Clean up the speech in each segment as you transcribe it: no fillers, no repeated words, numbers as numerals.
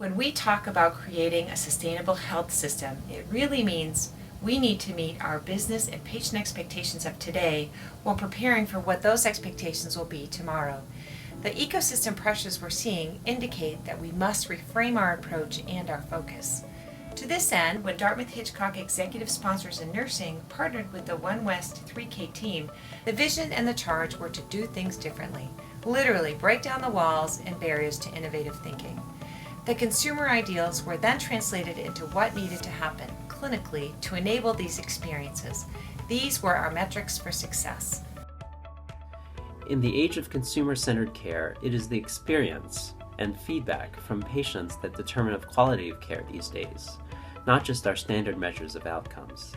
When we talk about creating a sustainable health system, it really means we need to meet our business and patient expectations of today while preparing for what those expectations will be tomorrow. The ecosystem pressures we're seeing indicate that we must reframe our approach and our focus. To this end, when Dartmouth-Hitchcock executive sponsors in nursing partnered with the One West 3K team, the vision and the charge were to do things differently, literally break down the walls and barriers to innovative thinking. The consumer ideals were then translated into what needed to happen clinically to enable these experiences. These were our metrics for success. In the age of consumer-centered care, it is the experience and feedback from patients that determine the quality of care these days, not just our standard measures of outcomes.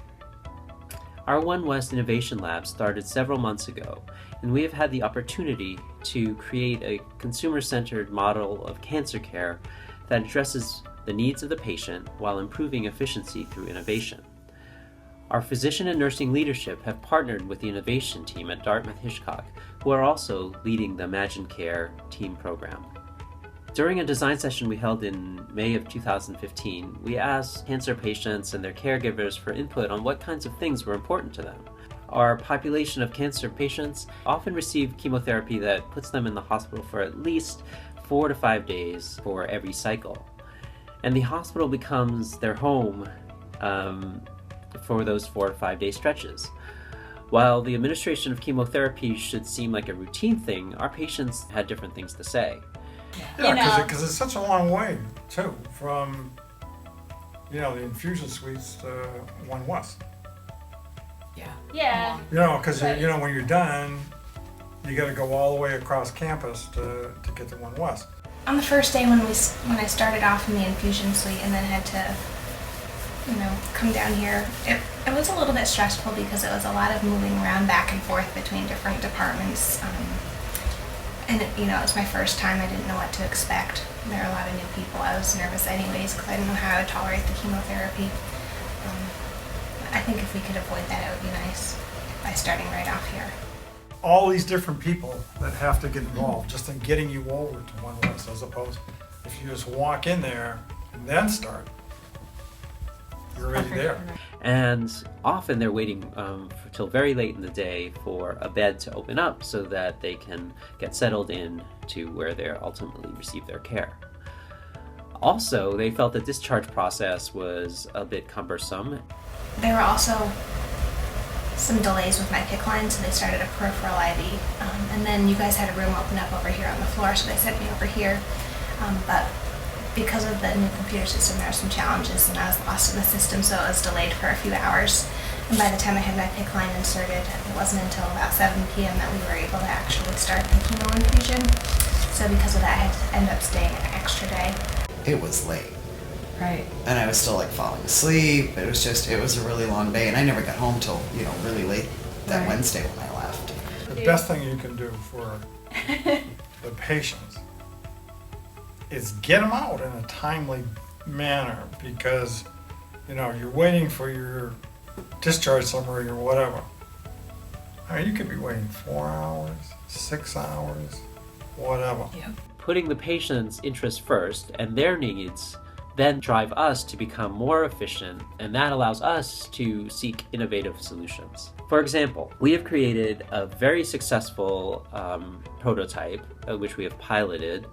Our One West Innovation Lab started several months ago, and we have had the opportunity to create a consumer-centered model of cancer care that addresses the needs of the patient while improving efficiency through innovation. Our physician and nursing leadership have partnered with the innovation team at Dartmouth-Hitchcock, who are also leading the Imagine Care team program. During a design session we held in May of 2015, we asked cancer patients and their caregivers for input on what kinds of things were important to them. Our population of cancer patients often receive chemotherapy that puts them in the hospital for at least 4 to 5 days for every cycle. And the hospital becomes their home for those 4 to 5 day stretches. While the administration of chemotherapy should seem like a routine thing, our patients had different things to say. Yeah, because it's such a long way, too, from, the infusion suites to One West. Yeah. Because, when you're done, you got to go all the way across campus to get to One West. On the first day when I started off in the infusion suite and then had to, come down here, it was a little bit stressful because it was a lot of moving around back and forth between different departments. And it was my first time. I didn't know what to expect. There are a lot of new people. I was nervous anyways because I didn't know how I would tolerate the chemotherapy. I think if we could avoid that, it would be nice by starting right off here. All these different people that have to get involved just in getting you over to One West, as opposed if you just walk in there and then start, you're already there. And often they're waiting till very late in the day for a bed to open up so that they can get settled in to where they ultimately receive their care. Also, they felt the discharge process was a bit cumbersome. There were also some delays with my PICC line, so they started a peripheral IV. And then you guys had a room open up over here on the floor, so they sent me over here. But because of the new computer system, there were some challenges, and I was lost in the system, so it was delayed for a few hours. And by the time I had my PICC line inserted, it wasn't until about 7 p.m. that we were able to actually start the chemo infusion. So because of that, I had to end up staying an extra day. It was late. Right. And I was still falling asleep. It was a really long day, and I never got home till, really late that Wednesday when I left. The best thing you can do for the patients is get them out in a timely manner, because, you're waiting for your discharge summary or whatever. I mean, you could be waiting 4 hours, 6 hours, whatever. Yep. Putting the patient's interests first and their needs then drive us to become more efficient, and that allows us to seek innovative solutions. For example, we have created a very successful prototype, which we have piloted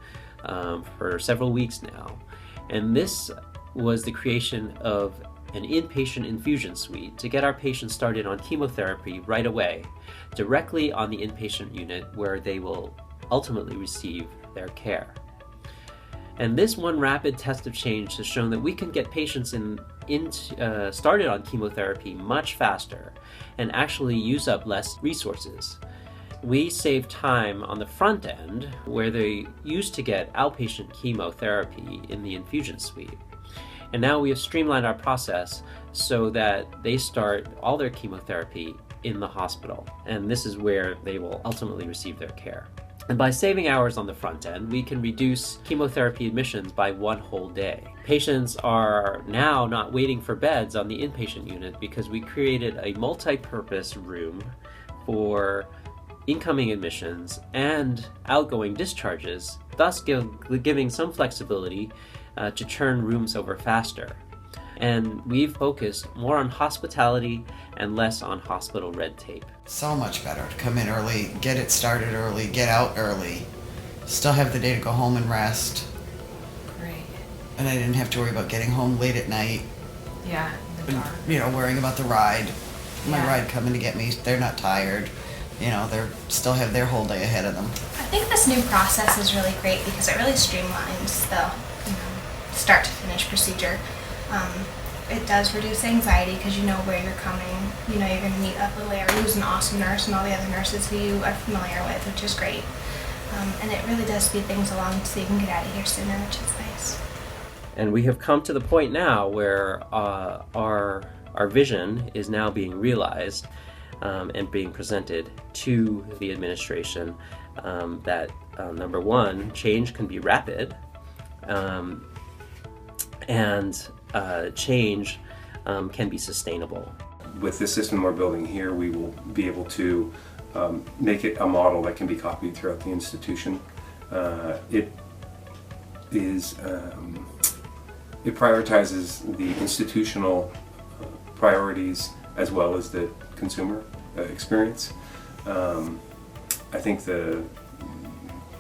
for several weeks now. And this was the creation of an inpatient infusion suite to get our patients started on chemotherapy right away, directly on the inpatient unit where they will ultimately receive their care. And this one rapid test of change has shown that we can get patients started on chemotherapy much faster and actually use up less resources. We save time on the front end where they used to get outpatient chemotherapy in the infusion suite. And now we have streamlined our process so that they start all their chemotherapy in the hospital. And this is where they will ultimately receive their care. And by saving hours on the front end, we can reduce chemotherapy admissions by 1 whole day. Patients are now not waiting for beds on the inpatient unit because we created a multi-purpose room for incoming admissions and outgoing discharges, thus giving some flexibility to turn rooms over faster. And we've focused more on hospitality and less on hospital red tape. So much better to come in early, get it started early, get out early, still have the day to go home and rest. Great. And I didn't have to worry about getting home late at night Yeah, in the and, dark. worrying about the ride. My Yeah. ride coming to get me, they're not tired. They're still have their whole day ahead of them. I think this new process is really great because it really streamlines the start to finish procedure. It does reduce anxiety because you know where you're coming. You're going to meet up with Larry, who's an awesome nurse, and all the other nurses who you are familiar with, which is great. And it really does speed things along so you can get out of here sooner, which is nice. And we have come to the point now where our vision is now being realized and being presented to the administration, that number one, change can be rapid, and change can be sustainable. With the system we're building here, we will be able to make it a model that can be copied throughout the institution. It prioritizes the institutional priorities as well as the consumer experience. I think the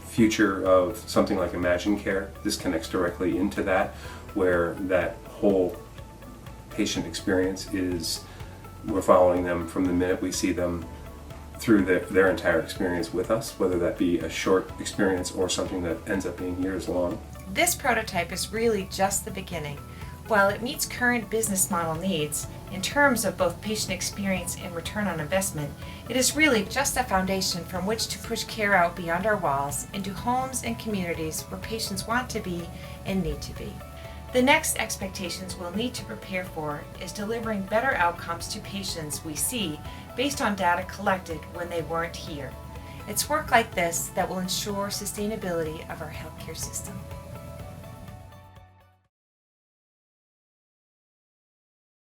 future of something like Imagine Care, this connects directly into that, where that whole patient experience is, we're following them from the minute we see them through their entire experience with us, whether that be a short experience or something that ends up being years long. This prototype is really just the beginning. While it meets current business model needs, in terms of both patient experience and return on investment, it is really just a foundation from which to push care out beyond our walls into homes and communities where patients want to be and need to be. The next expectations we'll need to prepare for is delivering better outcomes to patients we see based on data collected when they weren't here. It's work like this that will ensure sustainability of our healthcare system.